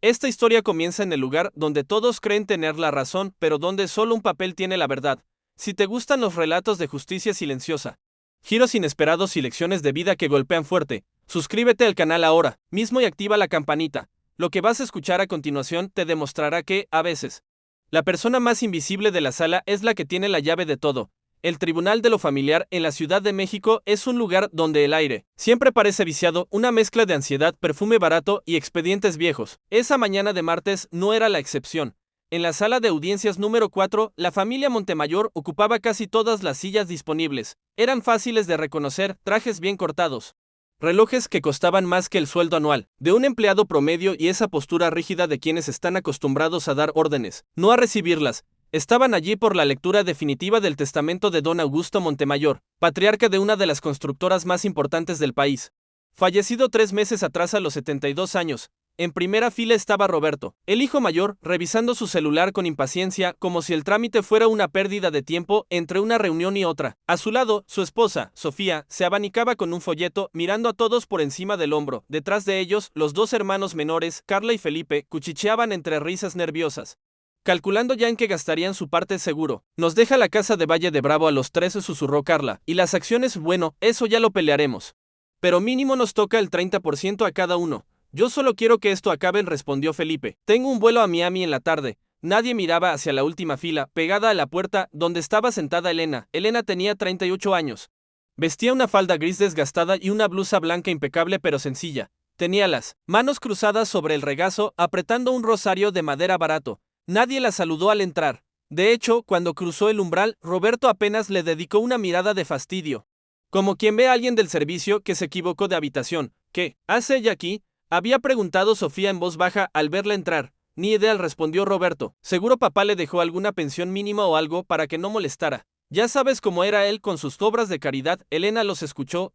Esta historia comienza en el lugar donde todos creen tener la razón, pero donde solo un papel tiene la verdad. Si te gustan los relatos de justicia silenciosa, giros inesperados y lecciones de vida que golpean fuerte, suscríbete al canal ahora mismo y activa la campanita. Lo que vas a escuchar a continuación te demostrará que, a veces, la persona más invisible de la sala es la que tiene la llave de todo. El Tribunal de lo Familiar en la Ciudad de México es un lugar donde el aire siempre parece viciado, una mezcla de ansiedad, perfume barato y expedientes viejos. Esa mañana de martes no era la excepción. En la sala de audiencias número 4, la familia Montemayor ocupaba casi todas las sillas disponibles. Eran fáciles de reconocer, trajes bien cortados, relojes que costaban más que el sueldo anual de un empleado promedio y esa postura rígida de quienes están acostumbrados a dar órdenes, no a recibirlas. Estaban allí por la lectura definitiva del testamento de don Augusto Montemayor, patriarca de una de las constructoras más importantes del país. Fallecido 3 meses atrás a los 72 años, en primera fila estaba Roberto, el hijo mayor, revisando su celular con impaciencia, como si el trámite fuera una pérdida de tiempo entre una reunión y otra. A su lado, su esposa, Sofía, se abanicaba con un folleto, mirando a todos por encima del hombro. Detrás de ellos, los dos hermanos menores, Carla y Felipe, cuchicheaban entre risas nerviosas, calculando ya en qué gastarían su parte seguro. Nos deja la casa de Valle de Bravo a los 13, susurró Carla, y las acciones, bueno, eso ya lo pelearemos. Pero mínimo nos toca el 30% a cada uno. Yo solo quiero que esto acabe, respondió Felipe. Tengo un vuelo a Miami en la tarde. Nadie miraba hacia la última fila, pegada a la puerta, donde estaba sentada Elena. Elena tenía 38 años. Vestía una falda gris desgastada y una blusa blanca impecable pero sencilla. Tenía las manos cruzadas sobre el regazo, apretando un rosario de madera barato. Nadie la saludó al entrar. De hecho, cuando cruzó el umbral, Roberto apenas le dedicó una mirada de fastidio, como quien ve a alguien del servicio que se equivocó de habitación. ¿Qué hace ella aquí?, había preguntado Sofía en voz baja al verla entrar. Ni idea, respondió Roberto. Seguro papá le dejó alguna pensión mínima o algo para que no molestara. Ya sabes cómo era él con sus obras de caridad. Elena los escuchó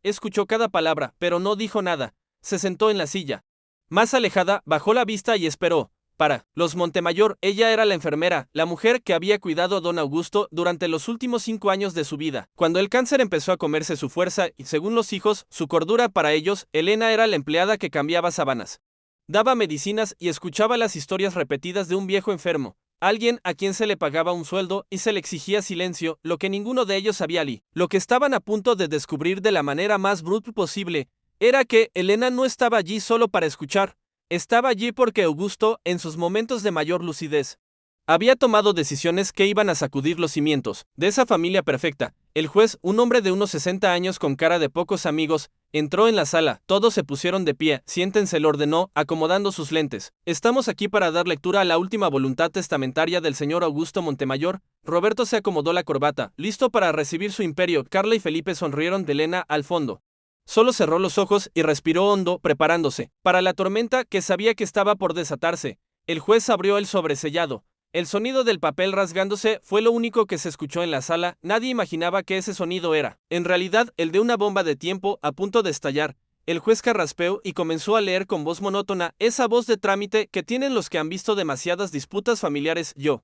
cada palabra, pero no dijo nada. Se sentó en la silla más alejada, bajó la vista y esperó. Para los Montemayor, ella era la enfermera, la mujer que había cuidado a don Augusto durante los últimos 5 años de su vida. Cuando el cáncer empezó a comerse su fuerza y, según los hijos, su cordura, para ellos, Elena era la empleada que cambiaba sábanas, daba medicinas y escuchaba las historias repetidas de un viejo enfermo, alguien a quien se le pagaba un sueldo y se le exigía silencio, lo que ninguno de ellos sabía. Lo que estaban a punto de descubrir de la manera más brutal posible era que Elena no estaba allí solo para escuchar. Estaba allí porque Augusto, en sus momentos de mayor lucidez, había tomado decisiones que iban a sacudir los cimientos de esa familia perfecta. El juez, un hombre de unos 60 años con cara de pocos amigos, entró en la sala. Todos se pusieron de pie. Siéntense, le ordenó, acomodando sus lentes. Estamos aquí para dar lectura a la última voluntad testamentaria del señor Augusto Montemayor. Roberto se acomodó la corbata, listo para recibir su imperio. Carla y Felipe sonrieron de Elena al fondo. Solo cerró los ojos y respiró hondo, preparándose para la tormenta que sabía que estaba por desatarse. El juez abrió el sobresellado. El sonido del papel rasgándose fue lo único que se escuchó en la sala. Nadie imaginaba que ese sonido era, en realidad, el de una bomba de tiempo a punto de estallar. El juez carraspeó y comenzó a leer con voz monótona, esa voz de trámite que tienen los que han visto demasiadas disputas familiares. Yo,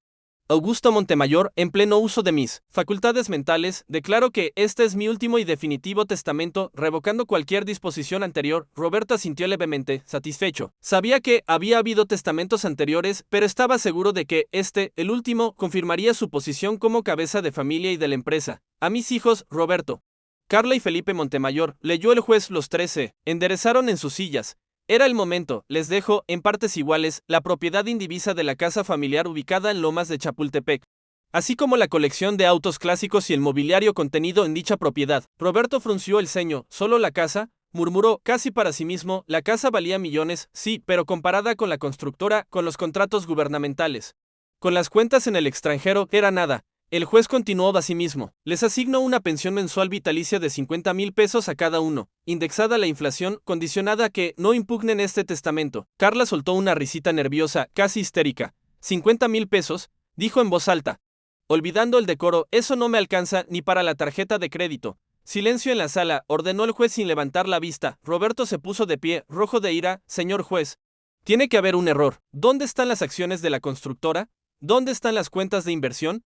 Augusto Montemayor, en pleno uso de mis facultades mentales, declaro que este es mi último y definitivo testamento, revocando cualquier disposición anterior. Roberto asintió levemente, satisfecho. Sabía que había habido testamentos anteriores, pero estaba seguro de que el último, confirmaría su posición como cabeza de familia y de la empresa. A mis hijos, Roberto, Carla y Felipe Montemayor, leyó el juez. Los 13 enderezaron en sus sillas. Era el momento. Les dejo, en partes iguales, la propiedad indivisa de la casa familiar ubicada en Lomas de Chapultepec, así como la colección de autos clásicos y el mobiliario contenido en dicha propiedad. Roberto frunció el ceño. ¿Solo la casa?, murmuró, casi para sí mismo. La casa valía millones, sí, pero comparada con la constructora, con los contratos gubernamentales, con las cuentas en el extranjero, era nada. El juez continuó a sí mismo. Les asigno una pensión mensual vitalicia de 50,000 pesos a cada uno, indexada a la inflación, condicionada a que no impugnen este testamento. Carla soltó una risita nerviosa, casi histérica. 50,000 pesos, dijo en voz alta, olvidando el decoro. Eso no me alcanza ni para la tarjeta de crédito. Silencio en la sala, ordenó el juez sin levantar la vista. Roberto se puso de pie, rojo de ira. Señor juez, tiene que haber un error. ¿Dónde están las acciones de la constructora? ¿Dónde están las cuentas de inversión?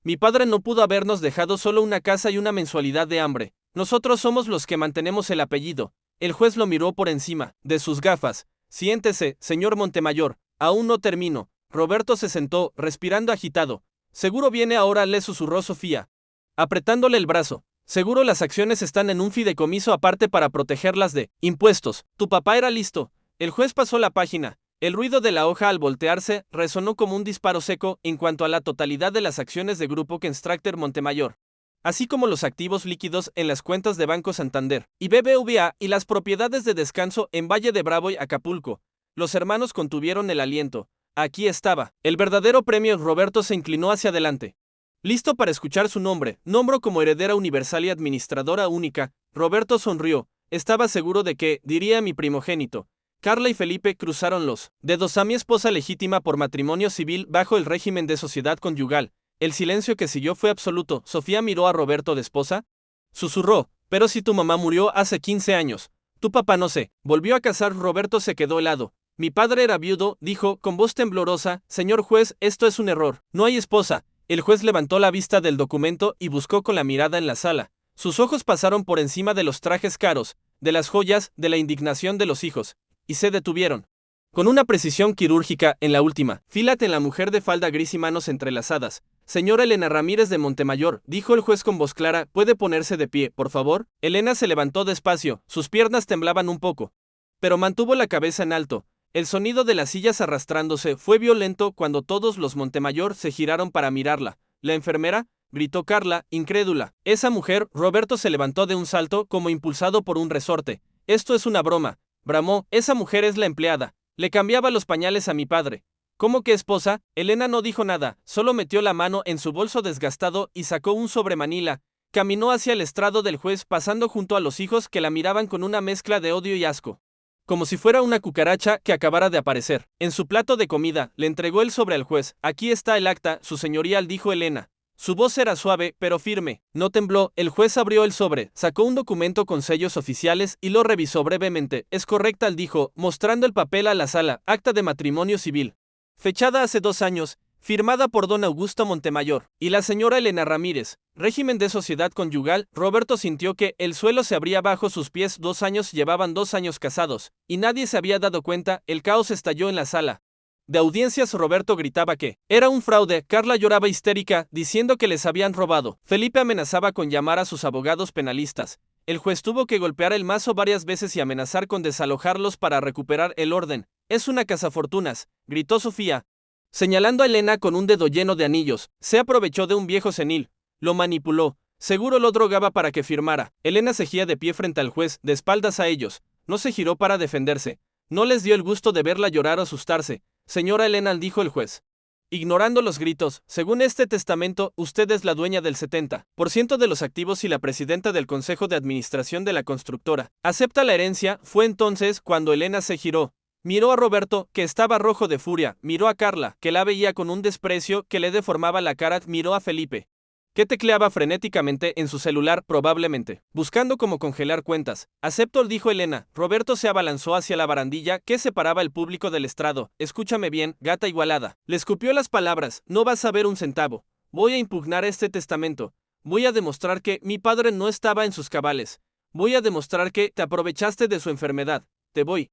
Mi padre no pudo habernos dejado solo una casa y una mensualidad de hambre. Nosotros somos los que mantenemos el apellido. El juez lo miró por encima de sus gafas. Siéntese, señor Montemayor. Aún no termino. Roberto se sentó, respirando agitado. Seguro viene ahora, le susurró Sofía, apretándole el brazo. Seguro las acciones están en un fideicomiso aparte para protegerlas de impuestos. Tu papá era listo. El juez pasó la página. El ruido de la hoja al voltearse resonó como un disparo seco en cuanto a la totalidad de las acciones de Grupo Kenstracker Montemayor, así como los activos líquidos en las cuentas de Banco Santander y BBVA y las propiedades de descanso en Valle de Bravo y Acapulco. Los hermanos contuvieron el aliento. Aquí estaba. El verdadero premio. Roberto se inclinó hacia adelante, listo para escuchar su nombre. Nombro como heredera universal y administradora única. Roberto sonrió. Estaba seguro de que, diría mi primogénito. Carla y Felipe cruzaron los dedos a mi esposa legítima por matrimonio civil bajo el régimen de sociedad conyugal. El silencio que siguió fue absoluto. Sofía miró a Roberto de esposa. Susurró, pero si tu mamá murió hace 15 años. Tu papá no sé. Volvió a casar. Roberto se quedó helado. Mi padre era viudo, dijo, con voz temblorosa. Señor juez, esto es un error. No hay esposa. El juez levantó la vista del documento y buscó con la mirada en la sala. Sus ojos pasaron por encima de los trajes caros, de las joyas, de la indignación de los hijos, y se detuvieron. Con una precisión quirúrgica, en la última, fílate en la mujer de falda gris y manos entrelazadas. Señora Elena Ramírez de Montemayor, dijo el juez con voz clara, ¿puede ponerse de pie, por favor? Elena se levantó despacio, sus piernas temblaban un poco, pero mantuvo la cabeza en alto. El sonido de las sillas arrastrándose fue violento cuando todos los Montemayor se giraron para mirarla. ¿La enfermera?, gritó Carla, incrédula. Esa mujer. Roberto se levantó de un salto como impulsado por un resorte. Esto es una broma, bramó. Esa mujer es la empleada. Le cambiaba los pañales a mi padre. ¿Cómo que esposa? Elena no dijo nada, solo metió la mano en su bolso desgastado y sacó un sobremanila. Caminó hacia el estrado del juez pasando junto a los hijos que la miraban con una mezcla de odio y asco, como si fuera una cucaracha que acabara de aparecer. En su plato de comida, le entregó el sobre al juez. Aquí está el acta, su señoría, dijo Elena. Su voz era suave, pero firme. No tembló. El juez abrió el sobre, sacó un documento con sellos oficiales y lo revisó brevemente. Es correcta, dijo, mostrando el papel a la sala. Acta de matrimonio civil, fechada hace 2 años, firmada por don Augusto Montemayor y la señora Elena Ramírez. Régimen de sociedad conyugal. Roberto sintió que el suelo se abría bajo sus pies. 2 años, llevaban 2 años casados, y nadie se había dado cuenta. El caos estalló en la sala de audiencias. Roberto gritaba que era un fraude. Carla lloraba histérica, diciendo que les habían robado. Felipe amenazaba con llamar a sus abogados penalistas. El juez tuvo que golpear el mazo varias veces y amenazar con desalojarlos para recuperar el orden. Es una cazafortunas, gritó Sofía, señalando a Elena con un dedo lleno de anillos. Se aprovechó de un viejo senil. Lo manipuló. Seguro lo drogaba para que firmara. Elena seguía de pie frente al juez, de espaldas a ellos. No se giró para defenderse. No les dio el gusto de verla llorar o asustarse. Señora Elena, dijo el juez, ignorando los gritos, según este testamento, usted es la dueña del 70% de los activos y la presidenta del consejo de administración de la constructora. ¿Acepta la herencia? Fue entonces cuando Elena se giró. Miró a Roberto, que estaba rojo de furia. Miró a Carla, que la veía con un desprecio que le deformaba la cara. Miró a Felipe, que tecleaba frenéticamente en su celular, probablemente buscando cómo congelar cuentas. Acepto, dijo Elena. Roberto se abalanzó hacia la barandilla que separaba el público del estrado. Escúchame bien, gata igualada. Le escupió las palabras. No vas a ver un centavo. Voy a impugnar este testamento. Voy a demostrar que mi padre no estaba en sus cabales. Voy a demostrar que te aprovechaste de su enfermedad. Te voy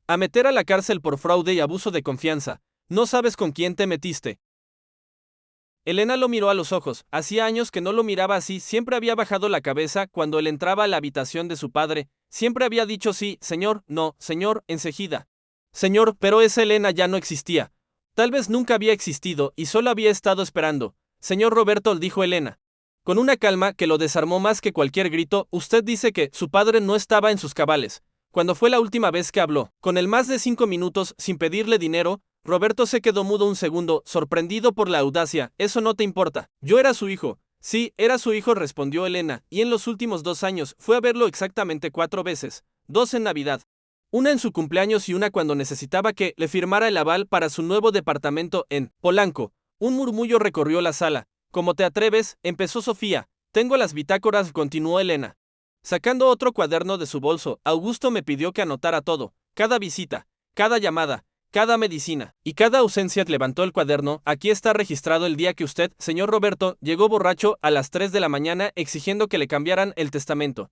a meter a la cárcel por fraude y abuso de confianza. No sabes con quién te metiste. Elena lo miró a los ojos. Hacía años que no lo miraba así. Siempre había bajado la cabeza cuando él entraba a la habitación de su padre. Siempre había dicho sí, señor, no, señor, enseguida. Señor, pero esa Elena ya no existía. Tal vez nunca había existido y solo había estado esperando. Señor Roberto, dijo Elena, con una calma que lo desarmó más que cualquier grito, usted dice que su padre no estaba en sus cabales. ¿Cuándo fue la última vez que habló con él más de 5 minutos sin pedirle dinero? Roberto se quedó mudo un segundo, sorprendido por la audacia. Eso no te importa. Yo era su hijo. Sí, era su hijo, respondió Elena, y en los últimos 2 años fue a verlo exactamente 4 veces. 2 en Navidad, una en su cumpleaños y una cuando necesitaba que le firmara el aval para su nuevo departamento en Polanco. Un murmullo recorrió la sala. ¿Cómo te atreves? Empezó Sofía. Tengo las bitácoras, continuó Elena, sacando otro cuaderno de su bolso. Augusto me pidió que anotara todo, cada visita, cada llamada, cada medicina y cada ausencia. Levantó el cuaderno. Aquí está registrado el día que usted, señor Roberto, llegó borracho a las 3 de la mañana exigiendo que le cambiaran el testamento.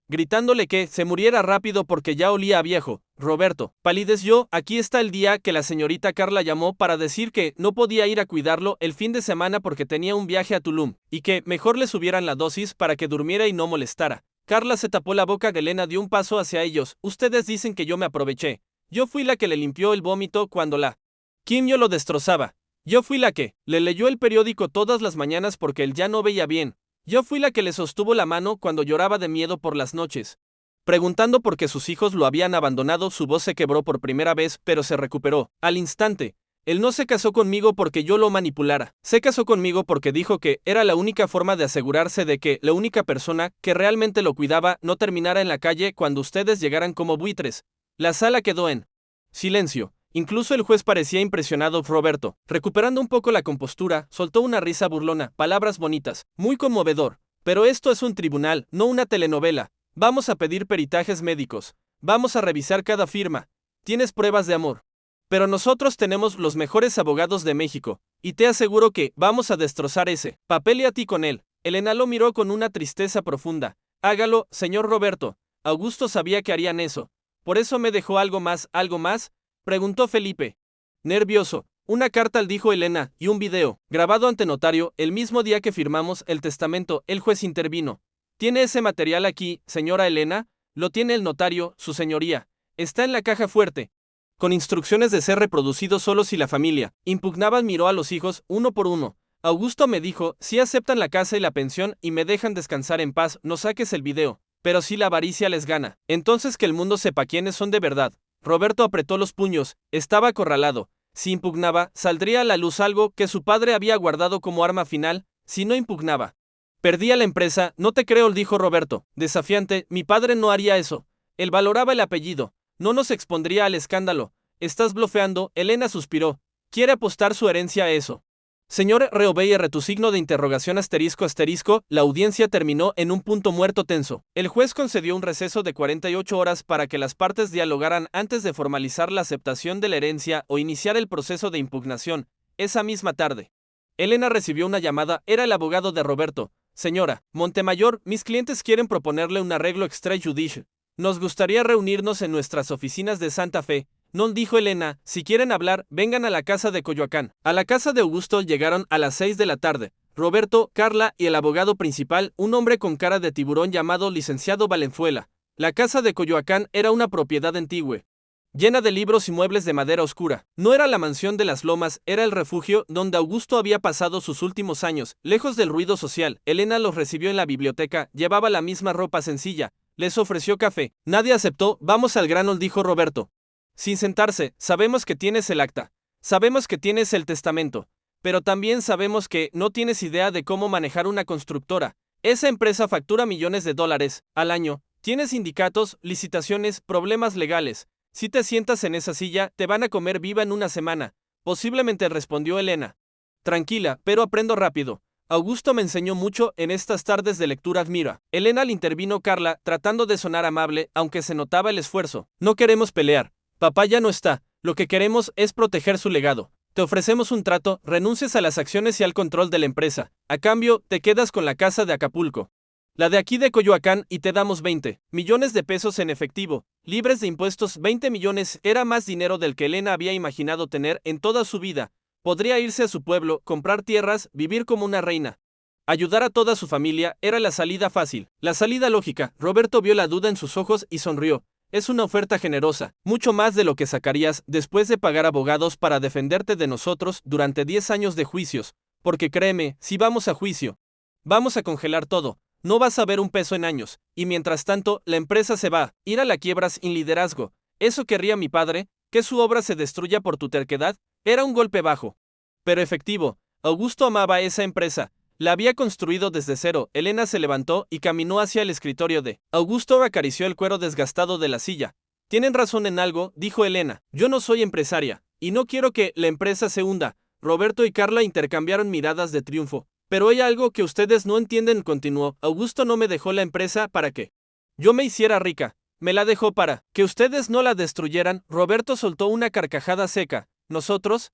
gritándole que se muriera rápido porque ya olía a viejo. Roberto palideció. Aquí está el día que la señorita Carla llamó para decir que no podía ir a cuidarlo el fin de semana porque tenía un viaje a Tulum, y que mejor le subieran la dosis para que durmiera y no molestara. Carla se tapó la boca. Elena dio un paso hacia ellos. Ustedes dicen que yo me aproveché. Yo fui la que le limpió el vómito cuando la quimio lo destrozaba. Yo fui la que le leyó el periódico todas las mañanas porque él ya no veía bien. Yo fui la que le sostuvo la mano cuando lloraba de miedo por las noches. Preguntando por qué sus hijos lo habían abandonado, su voz se quebró por primera vez, pero se recuperó. Al instante. Él no se casó conmigo porque yo lo manipulara. Se casó conmigo porque dijo que era la única forma de asegurarse de que la única persona que realmente lo cuidaba no terminara en la calle cuando ustedes llegaran como buitres. La sala quedó en silencio. Incluso el juez parecía impresionado. Roberto, recuperando un poco la compostura, soltó una risa burlona. Palabras bonitas. Muy conmovedor. Pero esto es un tribunal, no una telenovela. Vamos a pedir peritajes médicos. Vamos a revisar cada firma. Tienes pruebas de amor. Pero nosotros tenemos los mejores abogados de México, y te aseguro que vamos a destrozar ese papel y a ti con él. Elena lo miró con una tristeza profunda. Hágalo, señor Roberto. Augusto sabía que harían eso. ¿Por eso me dejó algo más? ¿Algo más? Preguntó Felipe. Nervioso. Una carta, dijo Elena, y un video, grabado ante notario, el mismo día que firmamos el testamento. El juez intervino. ¿Tiene ese material aquí, señora Elena? Lo tiene el notario, su señoría. Está en la caja fuerte. Con instrucciones de ser reproducido solo si la familia impugnaban. Miró a los hijos, uno por uno. Augusto me dijo, si aceptan la casa y la pensión y me dejan descansar en paz, no saques el video. Pero si la avaricia les gana, entonces que el mundo sepa quiénes son de verdad. Roberto apretó los puños, estaba acorralado. Si impugnaba, saldría a la luz algo que su padre había guardado como arma final. Si no impugnaba, perdía la empresa. No te creo, dijo Roberto, desafiante. Mi padre no haría eso. Él valoraba el apellido. No nos expondría al escándalo. Estás blofeando. Elena suspiró. ¿Quiere apostar su herencia a eso? Señor Reobeyer, tu signo de interrogación ***. La audiencia terminó en un punto muerto tenso. El juez concedió un receso de 48 horas para que las partes dialogaran antes de formalizar la aceptación de la herencia o iniciar el proceso de impugnación. Esa misma tarde, Elena recibió una llamada. Era el abogado de Roberto. Señora Montemayor, mis clientes quieren proponerle un arreglo extrajudicial. Nos gustaría reunirnos en nuestras oficinas de Santa Fe. No, dijo Elena, si quieren hablar, vengan a la casa de Coyoacán. A la casa de Augusto llegaron a las 6 de la tarde. Roberto, Carla y el abogado principal, un hombre con cara de tiburón llamado licenciado Valenzuela. La casa de Coyoacán era una propiedad antigua, llena de libros y muebles de madera oscura. No era la mansión de las Lomas, era el refugio donde Augusto había pasado sus últimos años, lejos del ruido social. Elena los recibió en la biblioteca, llevaba la misma ropa sencilla. Les ofreció café. Nadie aceptó. Vamos al grano, dijo Roberto, sin sentarse. Sabemos que tienes el acta. Sabemos que tienes el testamento. Pero también sabemos que no tienes idea de cómo manejar una constructora. Esa empresa factura millones de dólares al año. Tienes sindicatos, licitaciones, problemas legales. Si te sientas en esa silla, te van a comer viva en una semana. Posiblemente, respondió Elena. Tranquila, pero aprendo rápido. Augusto me enseñó mucho en estas tardes de lectura. Admira. Elena le intervino Carla, tratando de sonar amable, aunque se notaba el esfuerzo. No queremos pelear. Papá ya no está. Lo que queremos es proteger su legado. Te ofrecemos un trato, renuncias a las acciones y al control de la empresa. A cambio, te quedas con la casa de Acapulco, la de aquí de Coyoacán, y te damos 20 millones de pesos en efectivo, libres de impuestos. 20 millones era más dinero del que Elena había imaginado tener en toda su vida. Podría irse a su pueblo, comprar tierras, vivir como una reina. Ayudar a toda su familia era la salida fácil, la salida lógica. Roberto vio la duda en sus ojos y sonrió. Es una oferta generosa, mucho más de lo que sacarías después de pagar abogados para defenderte de nosotros durante 10 años de juicios. Porque créeme, si vamos a juicio, vamos a congelar todo. No vas a ver un peso en años, y mientras tanto, la empresa se va a ir a la quiebra sin liderazgo. ¿Eso querría mi padre? ¿Que su obra se destruya por tu terquedad? Era un golpe bajo, pero efectivo. Augusto amaba esa empresa. La había construido desde cero. Elena se levantó y caminó hacia el escritorio de Augusto. Acarició el cuero desgastado de la silla. Tienen razón en algo, dijo Elena. Yo no soy empresaria, y no quiero que la empresa se hunda. Roberto y Carla intercambiaron miradas de triunfo. Pero hay algo que ustedes no entienden, continuó. Augusto no me dejó la empresa para que yo me hiciera rica. Me la dejó para que ustedes no la destruyeran. Roberto soltó una carcajada seca. Nosotros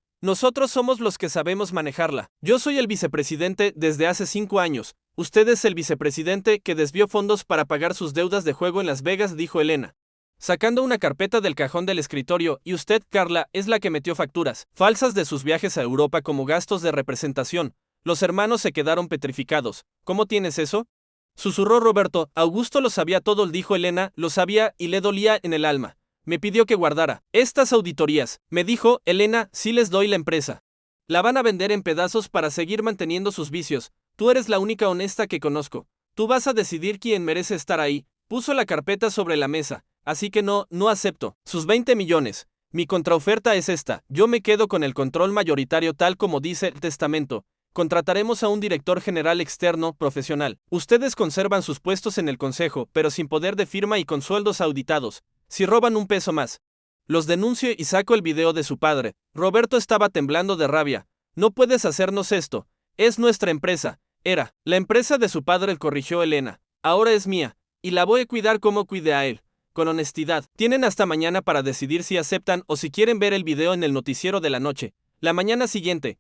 somos los que sabemos manejarla. Yo soy el vicepresidente desde hace 5 años. Usted es el vicepresidente que desvió fondos para pagar sus deudas de juego en Las Vegas, dijo Elena, sacando una carpeta del cajón del escritorio, y usted, Carla, es la que metió facturas falsas de sus viajes a Europa como gastos de representación. Los hermanos se quedaron petrificados. ¿Cómo tienes eso?, susurró Roberto. Augusto lo sabía todo, dijo Elena, lo sabía y le dolía en el alma. Me pidió que guardara estas auditorías. Me dijo, Elena, si les doy la empresa, la van a vender en pedazos para seguir manteniendo sus vicios. Tú eres la única honesta que conozco. Tú vas a decidir quién merece estar ahí. Puso la carpeta sobre la mesa. Así que no acepto sus 20 millones. Mi contraoferta es esta. Yo me quedo con el control mayoritario tal como dice el testamento. Contrataremos a un director general externo, profesional. Ustedes conservan sus puestos en el consejo, pero sin poder de firma y con sueldos auditados. Si roban un peso más, los denuncio y saco el video de su padre. Roberto estaba temblando de rabia. No puedes hacernos esto. Es nuestra empresa. Era la empresa de su padre, corrigió Elena. Ahora es mía, y la voy a cuidar como cuide a él. Con honestidad. Tienen hasta mañana para decidir si aceptan o si quieren ver el video en el noticiero de la noche. La mañana siguiente,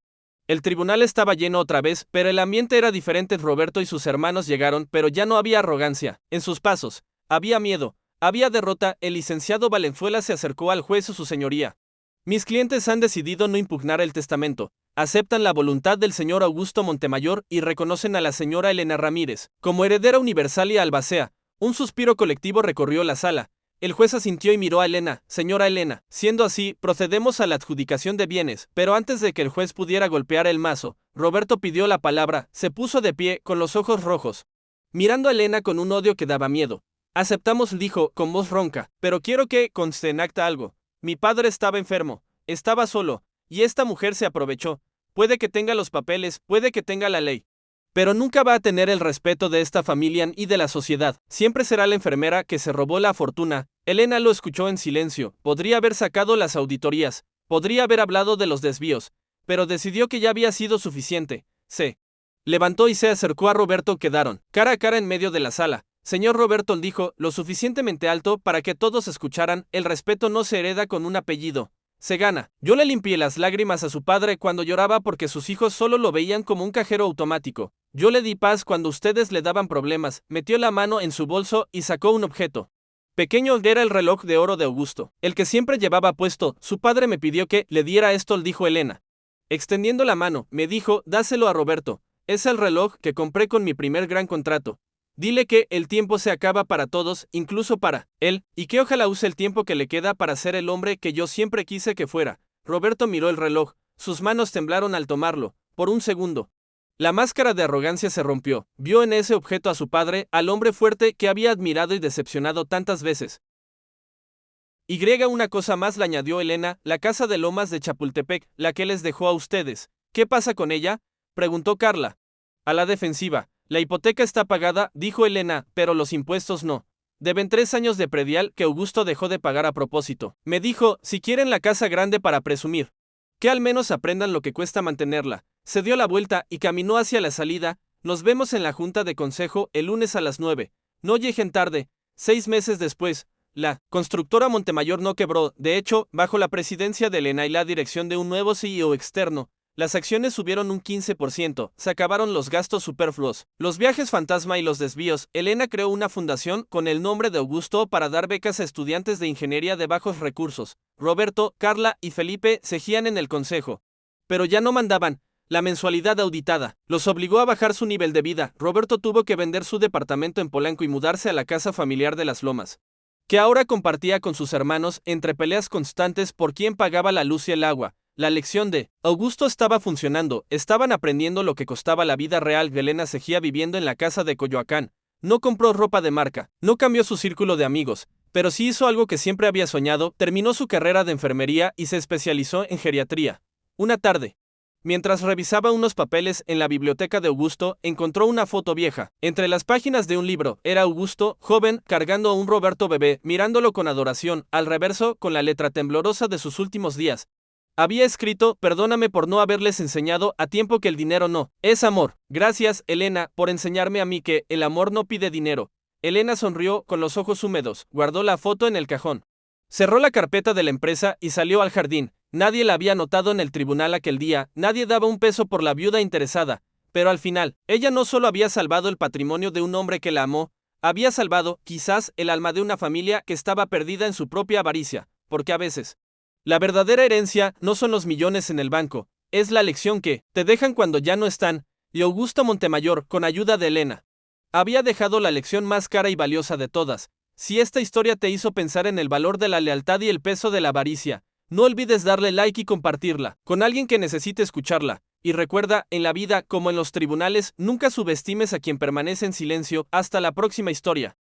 el tribunal estaba lleno otra vez, pero el ambiente era diferente. Roberto y sus hermanos llegaron, pero ya no había arrogancia en sus pasos. Había miedo, había derrota. El licenciado Valenzuela se acercó al juez. Su señoría, mis clientes han decidido no impugnar el testamento. Aceptan la voluntad del señor Augusto Montemayor y reconocen a la señora Elena Ramírez como heredera universal y albacea. Un suspiro colectivo recorrió la sala. El juez asintió y miró a Elena. Señora Elena, siendo así, procedemos a la adjudicación de bienes. Pero antes de que el juez pudiera golpear el mazo, Roberto pidió la palabra. Se puso de pie, con los ojos rojos, mirando a Elena con un odio que daba miedo. Aceptamos, dijo, con voz ronca, pero quiero que conste en acta algo. Mi padre estaba enfermo, estaba solo, y esta mujer se aprovechó. Puede que tenga los papeles, puede que tenga la ley, pero nunca va a tener el respeto de esta familia y de la sociedad. Siempre será la enfermera que se robó la fortuna. Elena lo escuchó en silencio. Podría haber sacado las auditorías, podría haber hablado de los desvíos, pero decidió que ya había sido suficiente. Se levantó y se acercó a Roberto. Quedaron cara a cara en medio de la sala. Señor Roberto, dijo, lo suficientemente alto para que todos escucharan. El respeto no se hereda con un apellido, se gana. Yo le limpié las lágrimas a su padre cuando lloraba porque sus hijos solo lo veían como un cajero automático. Yo le di paz cuando ustedes le daban problemas. Metió la mano en su bolso y sacó un objeto pequeño. Era el reloj de oro de Augusto, el que siempre llevaba puesto. Su padre me pidió que le diera esto, dijo Elena, extendiendo la mano. Me dijo, dáselo a Roberto. Es el reloj que compré con mi primer gran contrato. Dile que el tiempo se acaba para todos, incluso para él, y que ojalá use el tiempo que le queda para ser el hombre que yo siempre quise que fuera. Roberto miró el reloj. Sus manos temblaron al tomarlo. Por un segundo, la máscara de arrogancia se rompió. Vio en ese objeto a su padre, al hombre fuerte que había admirado y decepcionado tantas veces. Una cosa más, le añadió Elena, la casa de Lomas de Chapultepec, la que les dejó a ustedes. ¿Qué pasa con ella?, preguntó Carla, a la defensiva. La hipoteca está pagada, dijo Elena, pero los impuestos no. Deben 3 años de predial que Augusto dejó de pagar a propósito. Me dijo, si quieren la casa grande para presumir, que al menos aprendan lo que cuesta mantenerla. Se dio la vuelta y caminó hacia la salida. Nos vemos en la junta de consejo el lunes a las 9. No lleguen tarde. 6 meses después, la constructora Montemayor no quebró. De hecho, bajo la presidencia de Elena y la dirección de un nuevo CEO externo, las acciones subieron un 15%, se acabaron los gastos superfluos, los viajes fantasma y los desvíos. Elena creó una fundación con el nombre de Augusto para dar becas a estudiantes de ingeniería de bajos recursos. Roberto, Carla y Felipe seguían en el consejo, pero ya no mandaban. La mensualidad auditada los obligó a bajar su nivel de vida. Roberto tuvo que vender su departamento en Polanco y mudarse a la casa familiar de Las Lomas, que ahora compartía con sus hermanos, entre peleas constantes por quién pagaba la luz y el agua. La lección de Augusto estaba funcionando. Estaban aprendiendo lo que costaba la vida real. Elena seguía viviendo en la casa de Coyoacán. No compró ropa de marca, no cambió su círculo de amigos, pero sí hizo algo que siempre había soñado. Terminó su carrera de enfermería y se especializó en geriatría. Una tarde, mientras revisaba unos papeles en la biblioteca de Augusto, encontró una foto vieja. Entre las páginas de un libro, era Augusto, joven, cargando a un Roberto bebé, mirándolo con adoración. Al reverso, con la letra temblorosa de sus últimos días, había escrito, perdóname por no haberles enseñado a tiempo que el dinero no es amor. Gracias, Elena, por enseñarme a mí que el amor no pide dinero. Elena sonrió con los ojos húmedos, guardó la foto en el cajón, cerró la carpeta de la empresa y salió al jardín. Nadie la había notado en el tribunal aquel día, nadie daba un peso por la viuda interesada, Pero al final, ella no solo había salvado el patrimonio de un hombre que la amó, había salvado, quizás, el alma de una familia que estaba perdida en su propia avaricia, porque a veces, la verdadera herencia no son los millones en el banco, es la lección que te dejan cuando ya no están, y Augusto Montemayor, con ayuda de Elena, había dejado la lección más cara y valiosa de todas. Si esta historia te hizo pensar en el valor de la lealtad y el peso de la avaricia, no olvides darle like y compartirla con alguien que necesite escucharla. Y recuerda, en la vida como en los tribunales, nunca subestimes a quien permanece en silencio. Hasta la próxima historia.